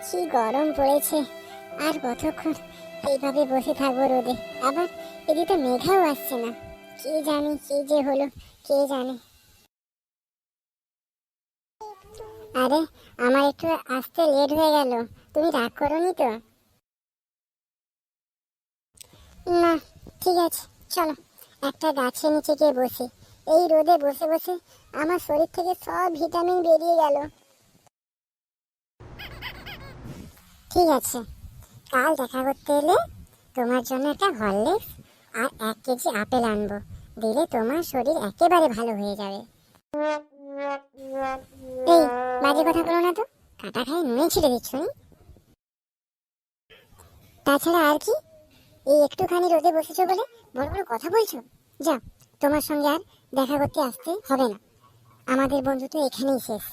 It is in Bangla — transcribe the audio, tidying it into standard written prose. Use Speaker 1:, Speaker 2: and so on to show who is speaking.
Speaker 1: কি গরম পড়েছে। আর কতক্ষণ এইভাবে বসে থাকবো রোদে? আবার এদিকে মেঘাও আসছে না। কি জানি কি যে হলো, কে জানে। আরে, আমার একটু আসতে লেট হয়ে গেল। তুমি রাগ করোনি তো? না, ঠিক আছে, চলো একটা গাছের নিচে গিয়ে বসি। এই রোদে বসে বসে আমার শরীর থেকে সব ভিটামিন বেরিয়ে গেল। ঠিক আছে, কাল দেখা করতে এলে তোমার জন্য একটা হরলিক্স আর 1 কেজি আপেল আনবো। দিলে তোমার শরীর একেবারে ভালো হয়ে যাবে। এই, বাজে কথা বলো না তো। কাটা খাই নুনে ছিঁড়ে দিচ্ছ নি? তাছাড়া আর কি, এই একটুখানি রোদে বসেছো বলে বড় বড় কথা বলছো? যাও, তোমার সঙ্গে আর দেখা করতে আসতে হবে না। আমাদের বন্ধুত্ব এখানেই শেষ।